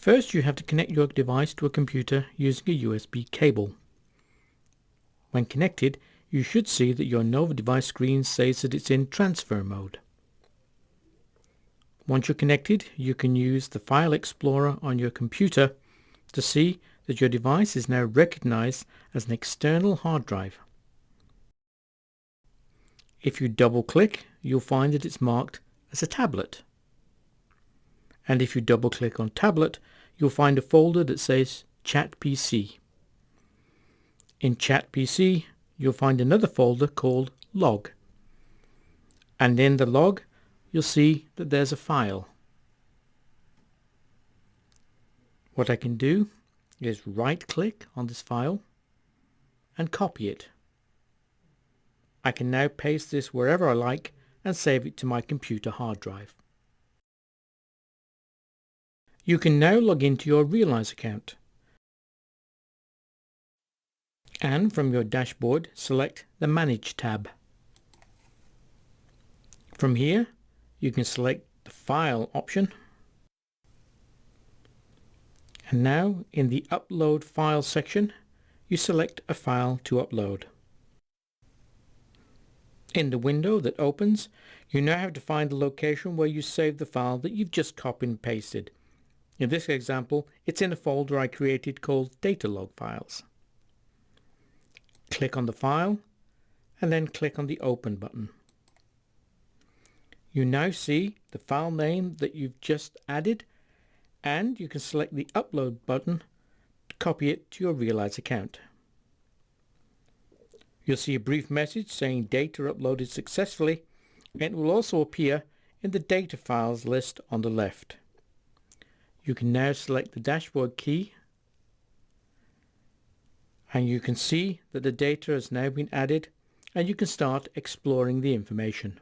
First, you have to connect your device to a computer using a USB cable. When connected, you should see that your Nova device screen says that it's in transfer mode. Once you're connected, you can use the File Explorer on your computer to see that your device is now recognized as an external hard drive. If you double-click, you'll find that it's marked as a tablet. And if you double-click on tablet, you'll find a folder that says Chat PC. In Chat PC, you'll find another folder called Log. And in the log, you'll see that there's a file. What I can do is right-click on this file and copy it. I can now paste this wherever I like and save it to my computer hard drive. You can now log into your Realize account. And from your dashboard, select the Manage tab. From here, you can select the File option. And now, in the Upload File section, you select a file to upload. In the window that opens, you now have to find the location where you saved the file that you've just copied and pasted. In this example, it's in a folder I created called Data Log Files. Click on the file and then click on the Open button. You now see the file name that you've just added, and you can select the Upload button to copy it to your Realize account. You'll see a brief message saying data uploaded successfully, and it will also appear in the Data Files list on the left. You can now select the dashboard key, and you can see that the data has now been added, and you can start exploring the information.